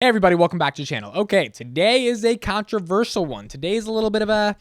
Hey everybody, welcome back to the channel. Okay, today is a controversial one. Today is a little bit of a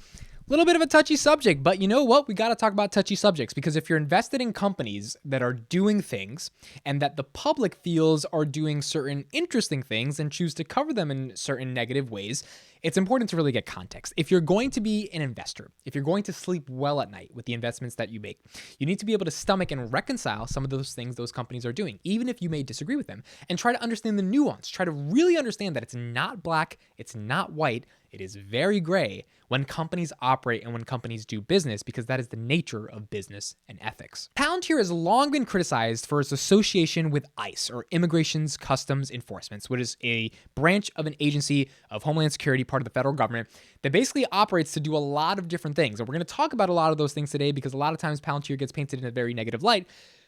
touchy subject, but you know what? We got to talk about touchy subjects because if you're invested in companies that are doing things and that the public feels are doing certain interesting things and choose to cover them in certain negative ways, it's important to really get context. If you're going to be an investor, if you're going to sleep well at night with the investments that you make, you need to be able to stomach and reconcile some of those things those companies are doing, even if you may disagree with them, and try to understand the nuance. Try to really understand that it's not black, it's not white, it is very gray when companies operate and when companies do business, because that is the nature of business and ethics. Palantir has long been criticized for its association with ICE, or Immigration's Customs Enforcement, which is a branch of an agency of Homeland Security, part of the federal government, that basically operates to do a lot of different things. And we're going to talk about a lot of those things today because a lot of times Palantir gets painted in a very negative light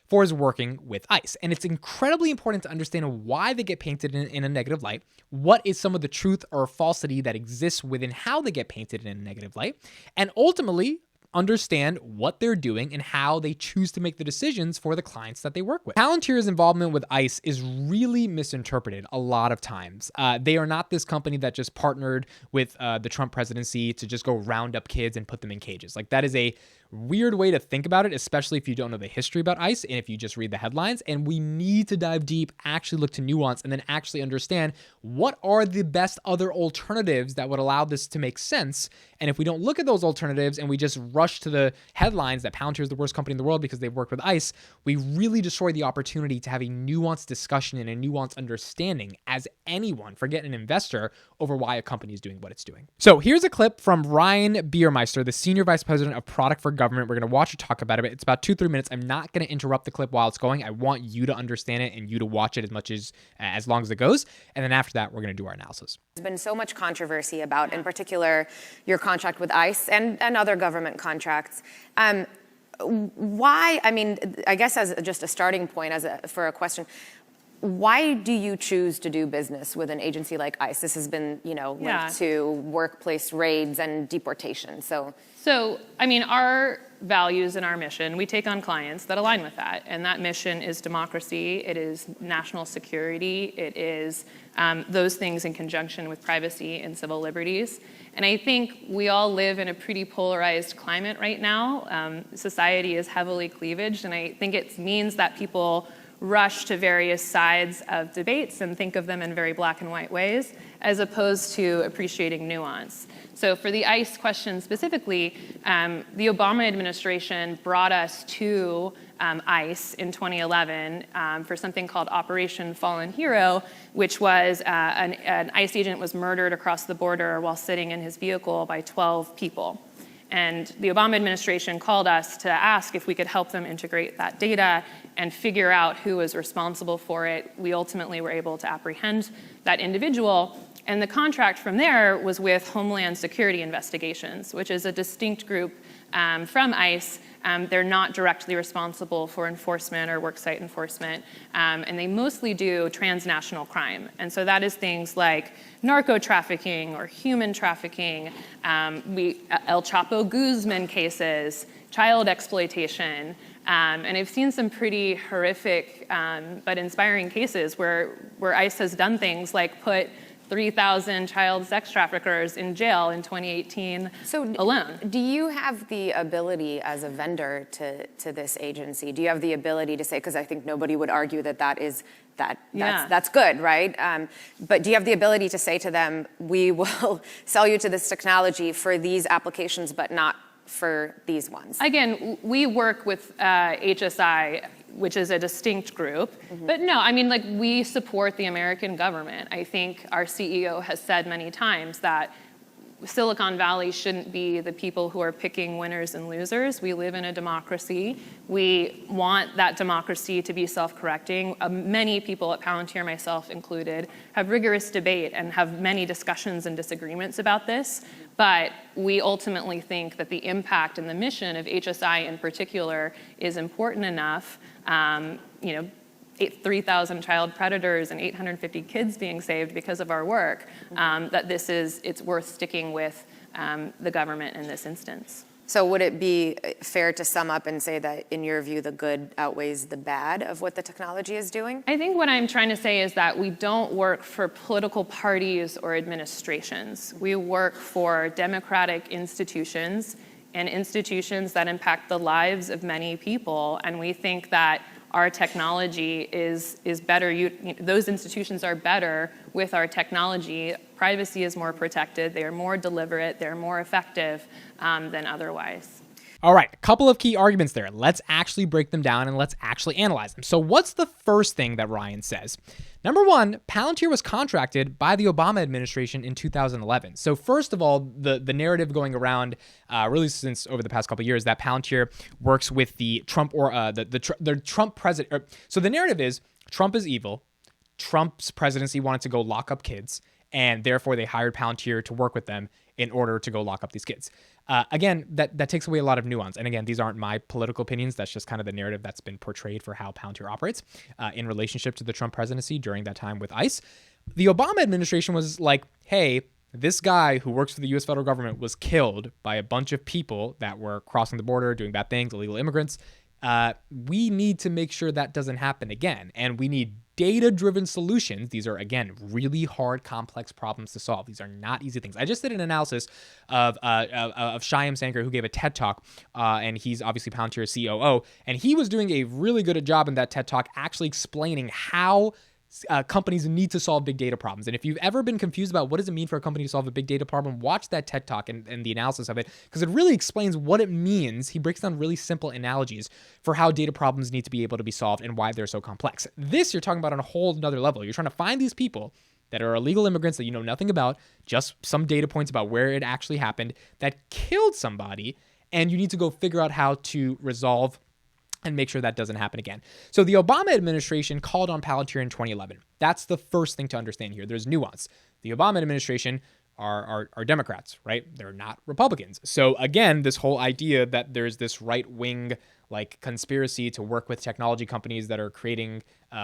for his working with ICE. And it's incredibly important to understand why they get painted in a negative light, what is some of the truth or falsity that exists within how they get painted in a negative light, and ultimately understand what they're doing and how they choose to make the decisions for the clients that they work with. Palantir's involvement with ICE is really misinterpreted a lot of times. They are not this company that just partnered with the Trump presidency to just go round up kids and put them in cages. Like, that is a weird way to think about it, especially if you don't know the history about ICE and if you just read the headlines. And we need to dive deep, actually look to nuance, and then actually understand what are the best other alternatives that would allow this to make sense. And if we don't look at those alternatives and we just rush to the headlines that Palantir is the worst company in the world because they've worked with ICE, we really destroy the opportunity to have a nuanced discussion and a nuanced understanding as anyone, forget an investor, over why a company is doing what it's doing. So here's a clip from Ryan Biermeister, the Senior Vice President of Product for Government. We're going to watch her talk about it. It's about 2-3 minutes. I'm not going to interrupt the clip while it's going. I want you to understand it and you to watch it as long as it goes. And then after that, we're going to do our analysis. There's been so much controversy about, in particular, your contract with ICE and other government contracts. Why, I mean, I guess as just a starting point, for a question, why do you choose to do business with an agency like ICE? This has been, linked to workplace raids and deportation. So, I mean, our values and our mission, we take on clients that align with that. And that mission is democracy, it is national security, it is those things in conjunction with privacy and civil liberties. And I think we all live in a pretty polarized climate right now. Society is heavily cleavaged, and I think it means that people rush to various sides of debates and think of them in very black and white ways, as opposed to appreciating nuance. So for the ICE question specifically, the Obama administration brought us to ICE in 2011 for something called Operation Fallen Hero, which was an ICE agent was murdered across the border while sitting in his vehicle by 12 people. And the Obama administration called us to ask if we could help them integrate that data and figure out who was responsible for it. We ultimately were able to apprehend that individual. And the contract from there was with Homeland Security Investigations, which is a distinct group from ICE. They're not directly responsible for enforcement or worksite enforcement, and they mostly do transnational crime. And so that is things like narco trafficking or human trafficking, El Chapo Guzman cases, child exploitation. And I've seen some pretty horrific but inspiring cases where ICE has done things like put 3,000 child sex traffickers in jail in 2018 alone. Do you have the ability as a vendor to this agency? Do you have the ability to say, because I think nobody would argue that's good, right? But do you have the ability to say to them, we will sell you to this technology for these applications, but not for these ones? Again, we work with HSI, which is a distinct group. But no, I mean, like, we support the American government. I think our CEO has said many times that Silicon Valley shouldn't be the people who are picking winners and losers. We live in a democracy. We want that democracy to be self-correcting. Many people at Palantir, myself included, have rigorous debate and have many discussions and disagreements about this. But we ultimately think that the impact and the mission of HSI in particular is important enough, 3,000 child predators and 850 kids being saved because of our work, that it's worth sticking with the government in this instance. So would it be fair to sum up and say that, in your view, the good outweighs the bad of what the technology is doing? I think what I'm trying to say is that we don't work for political parties or administrations. We work for democratic institutions and institutions that impact the lives of many people. And we think that our technology is better. Those institutions are better with our technology. Privacy is more protected. They are more deliberate. They're more effective than otherwise. All right, a couple of key arguments there. Let's actually break them down and let's actually analyze them. So what's the first thing that Ryan says? Number one, Palantir was contracted by the Obama administration in 2011. So first of all, the narrative going around really since over the past couple of years that Palantir works with the Trump or the Trump president. So the narrative is Trump is evil. Trump's presidency wanted to go lock up kids, and therefore they hired Palantir to work with them in order to go lock up these kids. Again, that takes away a lot of nuance. And again, these aren't my political opinions. That's just kind of the narrative that's been portrayed for how Palantir operates in relationship to the Trump presidency during that time with ICE. The Obama administration was like, hey, this guy who works for the U.S. federal government was killed by a bunch of people that were crossing the border, doing bad things, illegal immigrants. We need to make sure that doesn't happen again. And we need data-driven solutions. These are, again, really hard, complex problems to solve. These are not easy things. I just did an analysis of Shyam Sankar, who gave a TED Talk, and he's obviously Palantir's COO, and he was doing a really good job in that TED Talk actually explaining how companies need to solve big data problems. And if you've ever been confused about what does it mean for a company to solve a big data problem, watch that TED Talk and the analysis of it, because it really explains what it means. He breaks down really simple analogies for how data problems need to be able to be solved and why they're so complex. This you're talking about on a whole nother level. You're trying to find these people that are illegal immigrants that you know nothing about, just some data points about where it actually happened, that killed somebody, and you need to go figure out how to resolve and make sure that doesn't happen again. So the Obama administration called on Palantir in 2011. That's the first thing to understand here. There's nuance. The Obama administration are Democrats, right? They're not Republicans. So again, this whole idea that there's this right-wing like conspiracy to work with technology companies that are creating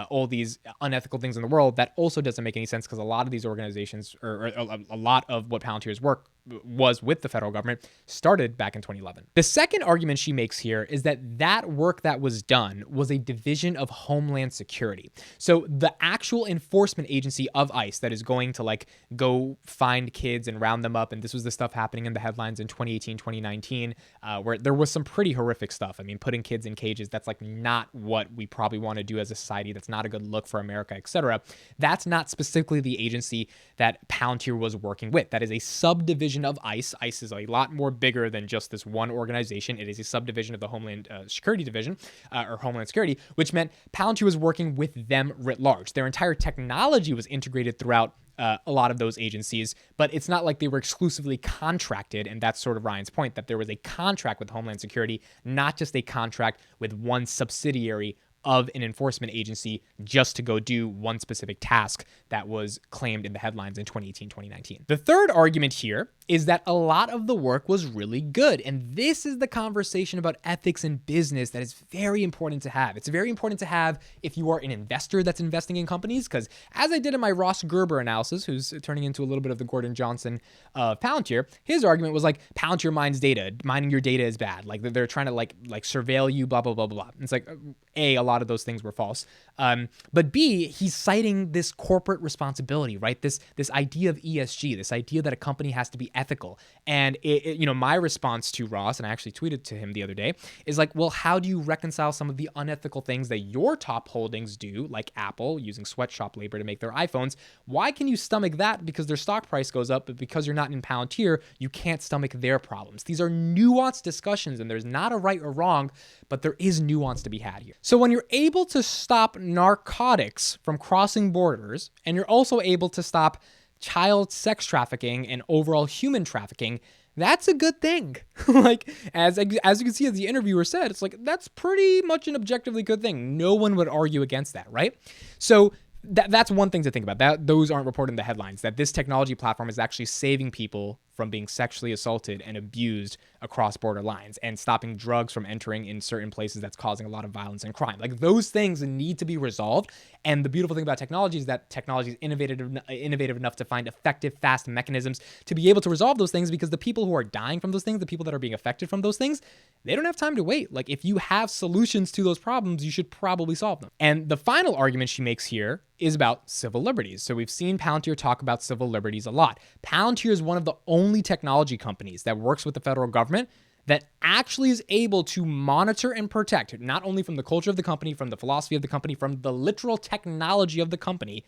all these unethical things in the world, that also doesn't make any sense, because a lot of these organizations, or a lot of what Palantir's work was with the federal government, started back in 2011. The second argument she makes here is that work that was done was a division of Homeland Security. So the actual enforcement agency of ICE that is going to like go find kids and round them up, and this was the stuff happening in the headlines in 2018, 2019, where there was some pretty horrific stuff. I mean, putting kids in cages, that's like not what we probably want to do as a society. That's not a good look for America, etc. That's not specifically the agency that Palantir was working with. That is a subdivision of ICE. ICE is a lot more bigger than just this one organization. It is a subdivision of the Homeland Security Division, or Homeland Security, which meant Palantir was working with them writ large. Their entire technology was integrated throughout a lot of those agencies, but it's not like they were exclusively contracted, and that's sort of Ryan's point, that there was a contract with Homeland Security, not just a contract with one subsidiary of an enforcement agency just to go do one specific task that was claimed in the headlines in 2018, 2019. The third argument here is that a lot of the work was really good. And this is the conversation about ethics in business that is very important to have. It's very important to have if you are an investor that's investing in companies, because as I did in my Ross Gerber analysis, who's turning into a little bit of the Gordon Johnson of Palantir, his argument was like, Palantir mines data. Mining your data is bad. Like they're trying to like surveil you, blah, blah, blah, blah. And it's like, A, a lot of those things were false. But B, he's citing this corporate responsibility, right? This idea of ESG, this idea that a company has to be ethical. And my response to Ross, and I actually tweeted to him the other day, is like, well, how do you reconcile some of the unethical things that your top holdings do, like Apple using sweatshop labor to make their iPhones? Why can you stomach that because their stock price goes up, but because you're not in Palantir, you can't stomach their problems? These are nuanced discussions, and there's not a right or wrong, but there is nuance to be had here. So when you're able to stop narcotics from crossing borders, and you're also able to stop child sex trafficking and overall human trafficking, that's a good thing. Like, as you can see, as the interviewer said, it's like, that's pretty much an objectively good thing. No one would argue against that, right? So that's one thing to think about. Those aren't reported in the headlines, that this technology platform is actually saving people from being sexually assaulted and abused across border lines, and stopping drugs from entering in certain places that's causing a lot of violence and crime. Like, those things need to be resolved. And the beautiful thing about technology is that technology is innovative enough to find effective, fast mechanisms to be able to resolve those things, because the people who are dying from those things, the people that are being affected from those things, they don't have time to wait. Like, if you have solutions to those problems, you should probably solve them. And the final argument she makes here is about civil liberties. So we've seen Palantir talk about civil liberties a lot. Palantir is one of the only technology companies that works with the federal government that actually is able to monitor and protect, not only from the culture of the company, from the philosophy of the company, from the literal technology of the company,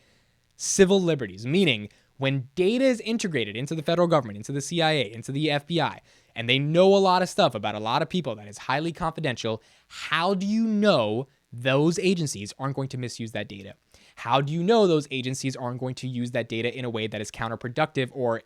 civil liberties. Meaning, when data is integrated into the federal government, into the CIA, into the FBI, and they know a lot of stuff about a lot of people that is highly confidential, how do you know those agencies aren't going to misuse that data? How do you know those agencies aren't going to use that data in a way that is counterproductive or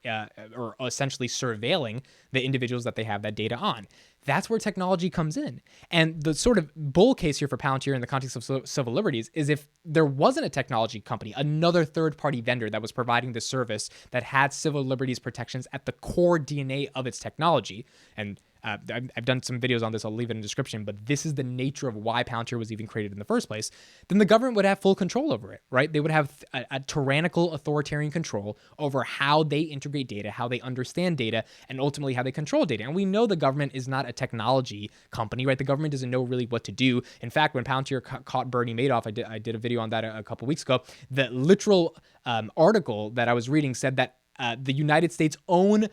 essentially surveilling the individuals that they have that data on? That's where technology comes in. And the sort of bull case here for Palantir in the context of civil liberties is if there wasn't a technology company, another third-party vendor that was providing the service that had civil liberties protections at the core DNA of its technology, and I've done some videos on this, I'll leave it in the description, but this is the nature of why Palantir was even created in the first place, then the government would have full control over it, right? They would have a tyrannical authoritarian control over how they integrate data, how they understand data, and ultimately how they control data. And we know the government is not a technology company, right? The government doesn't know really what to do. In fact, when Palantir caught Bernie Madoff, I did a video on that a couple weeks ago, the literal article that I was reading said that the United States' own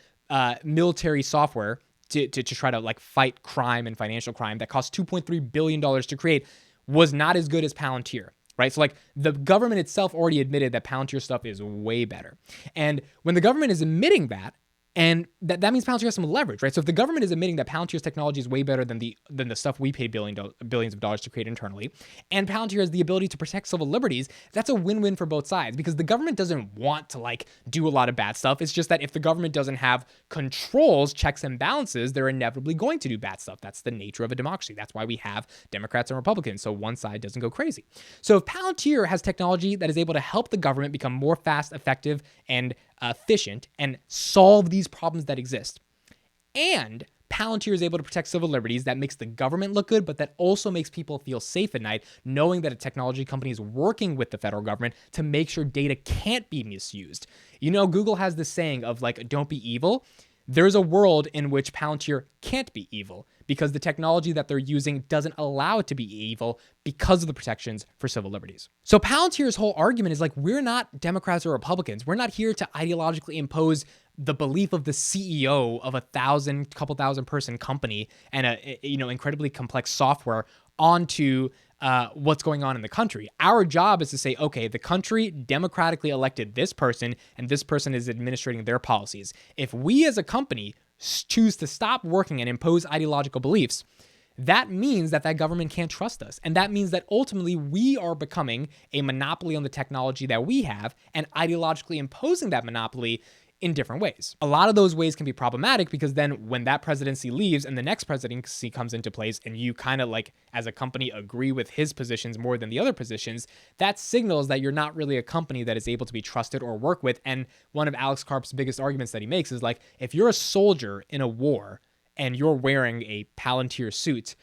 military software to try to like fight crime and financial crime that cost $2.3 billion to create was not as good as Palantir, right? So like the government itself already admitted that Palantir stuff is way better. And when the government is admitting that, and that means Palantir has some leverage, right? So if the government is admitting that Palantir's technology is way better than the stuff we pay billions of dollars to create internally, and Palantir has the ability to protect civil liberties, that's a win-win for both sides, because the government doesn't want to like do a lot of bad stuff. It's just that if the government doesn't have controls, checks and balances, they're inevitably going to do bad stuff. That's the nature of a democracy. That's why we have Democrats and Republicans, so one side doesn't go crazy. So if Palantir has technology that is able to help the government become more fast, effective, and efficient and solve these problems that exist, and Palantir is able to protect civil liberties, that makes the government look good, but that also makes people feel safe at night, knowing that a technology company is working with the federal government to make sure data can't be misused. You know, Google has this saying of like, don't be evil. There's a world in which Palantir can't be evil because the technology that they're using doesn't allow it to be evil because of the protections for civil liberties. So Palantir's whole argument is like, we're not Democrats or Republicans. We're not here to ideologically impose the belief of the CEO of a couple thousand person company and a incredibly complex software onto what's going on in the country. Our job is to say, okay, the country democratically elected this person, and this person is administrating their policies. If we as a company choose to stop working and impose ideological beliefs, that means that government can't trust us. And that means that ultimately we are becoming a monopoly on the technology that we have and ideologically imposing that monopoly in different ways. A lot of those ways can be problematic because then when that presidency leaves and the next presidency comes into place and you kind of like as a company agree with his positions more than the other positions, that signals that you're not really a company that is able to be trusted or work with. And one of Alex Karp's biggest arguments that he makes is like, if you're a soldier in a war and you're wearing a Palantir suit,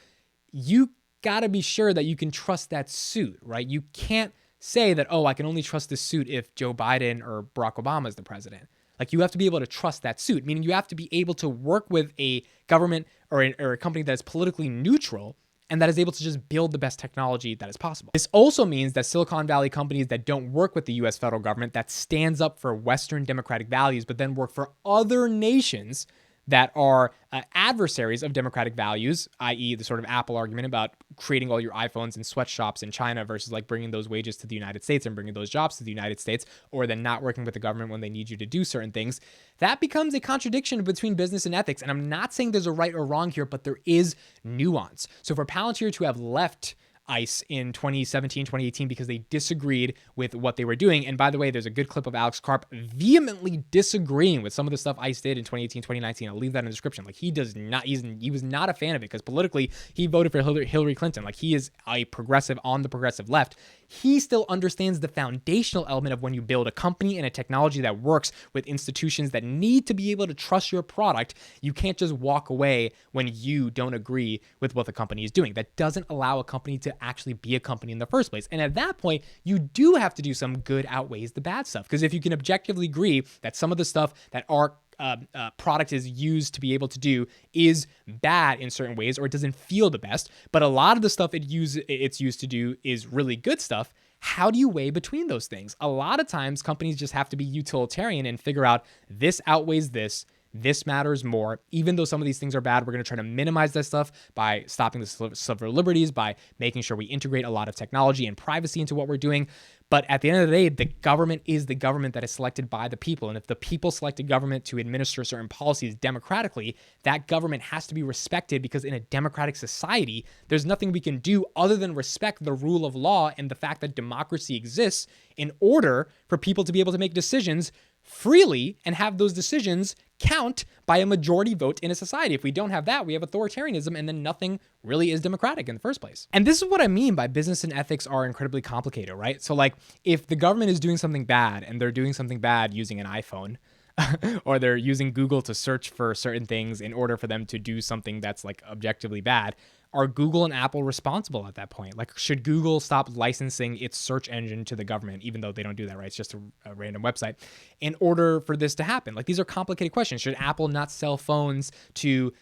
you gotta be sure that you can trust that suit, right? You can't say that, oh, I can only trust this suit if Joe Biden or Barack Obama is the president. Like, you have to be able to trust that suit, meaning you have to be able to work with a government or a company that is politically neutral and that is able to just build the best technology that is possible. This also means that Silicon Valley companies that don't work with the US federal government, that stands up for Western democratic values, but then work for other nations that are adversaries of democratic values, i.e. the sort of Apple argument about creating all your iPhones in sweatshops in China versus like bringing those wages to the United States and bringing those jobs to the United States, or then not working with the government when they need you to do certain things. That becomes a contradiction between business and ethics. And I'm not saying there's a right or wrong here, but there is nuance. So for Palantir to have left ICE in 2017, 2018, because they disagreed with what they were doing. And by the way, there's a good clip of Alex Karp vehemently disagreeing with some of the stuff ICE did in 2018, 2019. I'll leave that in the description. Like, he was not a fan of it because politically he voted for Hillary Clinton. Like, he is a progressive on the progressive left. he still understands the foundational element of when you build a company and a technology that works with institutions that need to be able to trust your product. You can't just walk away when you don't agree with what the company is doing. That doesn't allow a company to actually be a company in the first place. And at that point, you do have to do some good outweighs the bad stuff. Because if you can objectively agree that some of the stuff that our product is used to be able to do is bad in certain ways, or it doesn't feel the best, but a lot of the stuff it's used to do is really good stuff, how do you weigh between those things? A lot of times companies just have to be utilitarian and figure out this outweighs this matters more. Even though some of these things are bad, we're going to try to minimize that stuff by stopping the civil liberties, by making sure we integrate a lot of technology and privacy into what we're doing. But at the end of the day, the government is the government that is selected by the people. And if the people select a government to administer certain policies democratically, that government has to be respected, because in a democratic society, there's nothing we can do other than respect the rule of law and the fact that democracy exists in order for people to be able to make decisions freely and have those decisions count by a majority vote in a society. If we don't have that, we have authoritarianism, and then nothing really is democratic in the first place. And this is what I mean by business and ethics are incredibly complicated, right? So like, if the government is doing something bad and they're doing something bad using an iPhone, or they're using Google to search for certain things in order for them to do something that's like objectively bad, are Google and Apple responsible at that point? Like, should Google stop licensing its search engine to the government, even though they don't do that, right? It's just a random website, in order for this to happen? Like, these are complicated questions. Should Apple not sell phones to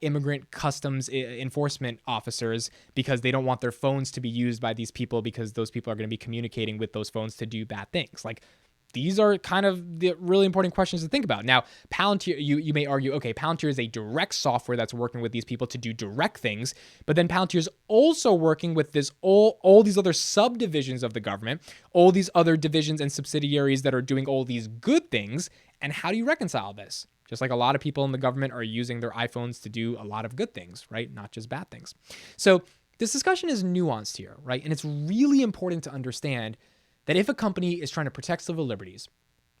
immigrant customs enforcement officers because they don't want their phones to be used by these people, because those people are going to be communicating with those phones to do bad things? Like, these are kind of the really important questions to think about. Now, Palantir, you may argue, okay, Palantir is a direct software that's working with these people to do direct things, but then Palantir is also working with all these other subdivisions of the government, all these other divisions and subsidiaries that are doing all these good things. And how do you reconcile this? Just like a lot of people in the government are using their iPhones to do a lot of good things, right? Not just bad things. So this discussion is nuanced here, right? And it's really important to understand that if a company is trying to protect civil liberties,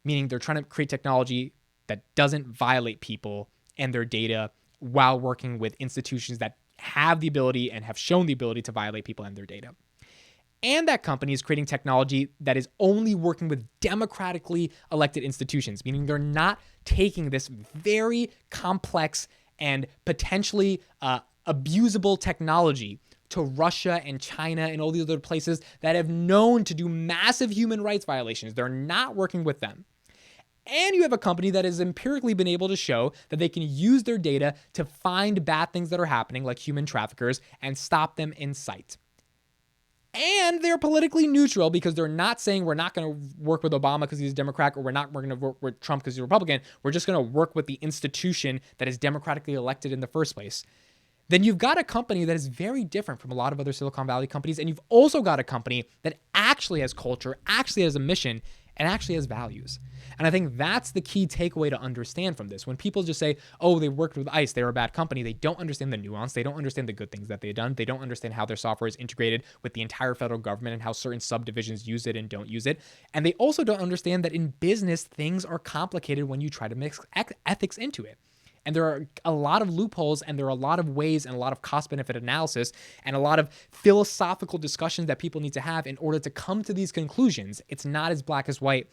meaning they're trying to create technology that doesn't violate people and their data while working with institutions that have the ability and have shown the ability to violate people and their data, and that company is creating technology that is only working with democratically elected institutions, meaning they're not taking this very complex and potentially abusable technology to Russia and China and all the other places that have known to do massive human rights violations. They're not working with them. And you have a company that has empirically been able to show that they can use their data to find bad things that are happening, like human traffickers, and stop them in sight. And they're politically neutral, because they're not saying we're not going to work with Obama because he's a Democrat, or we're going to work with Trump because he's a Republican. We're just going to work with the institution that is democratically elected in the first place. Then you've got a company that is very different from a lot of other Silicon Valley companies. And you've also got a company that actually has culture, actually has a mission, and actually has values. And I think that's the key takeaway to understand from this. When people just say, oh, they worked with ICE, they're a bad company, they don't understand the nuance. They don't understand the good things that they've done. They don't understand how their software is integrated with the entire federal government and how certain subdivisions use it and don't use it. And they also don't understand that in business, things are complicated when you try to mix ethics into it. And there are a lot of loopholes, and there are a lot of ways and a lot of cost-benefit analysis and a lot of philosophical discussions that people need to have in order to come to these conclusions. It's not as black as white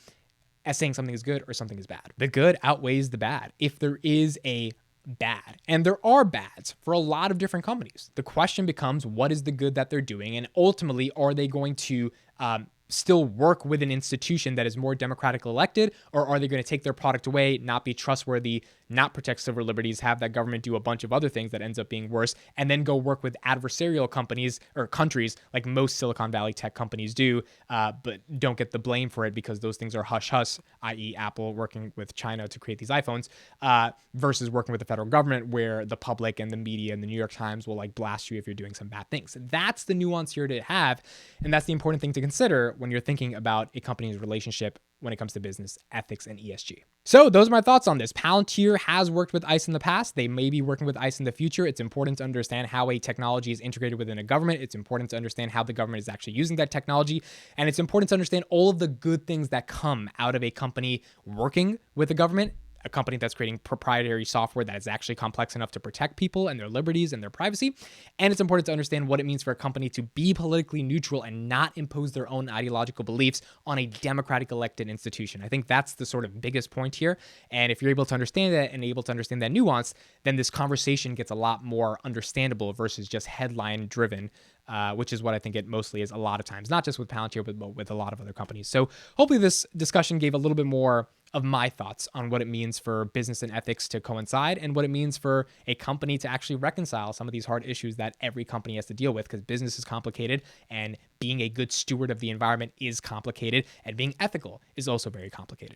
as saying something is good or something is bad. The good outweighs the bad if there is a bad. And there are bads for a lot of different companies. The question becomes, what is the good that they're doing? And ultimately, are they going to still work with an institution that is more democratically elected, or are they going to take their product away, not be trustworthy, not protect civil liberties, have that government do a bunch of other things that ends up being worse, and then go work with adversarial companies or countries like most Silicon Valley tech companies do, but don't get the blame for it because those things are hush-hush, i.e. Apple working with China to create these iPhones, versus working with the federal government where the public and the media and the New York Times will like blast you if you're doing some bad things. That's the nuance here to have, and that's the important thing to consider when you're thinking about a company's relationship when it comes to business ethics and ESG. So those are my thoughts on this. Palantir has worked with ICE in the past. They may be working with ICE in the future. It's important to understand how a technology is integrated within a government. It's important to understand how the government is actually using that technology. And it's important to understand all of the good things that come out of a company working with the government a company that's creating proprietary software that is actually complex enough to protect people and their liberties and their privacy. And it's important to understand what it means for a company to be politically neutral and not impose their own ideological beliefs on a democratic elected institution. I think that's the sort of biggest point here. And if you're able to understand that and able to understand that nuance, then this conversation gets a lot more understandable versus just headline driven, which is what I think it mostly is a lot of times, not just with Palantir, but with a lot of other companies. So hopefully this discussion gave a little bit more of my thoughts on what it means for business and ethics to coincide and what it means for a company to actually reconcile some of these hard issues that every company has to deal with, because business is complicated and being a good steward of the environment is complicated and being ethical is also very complicated.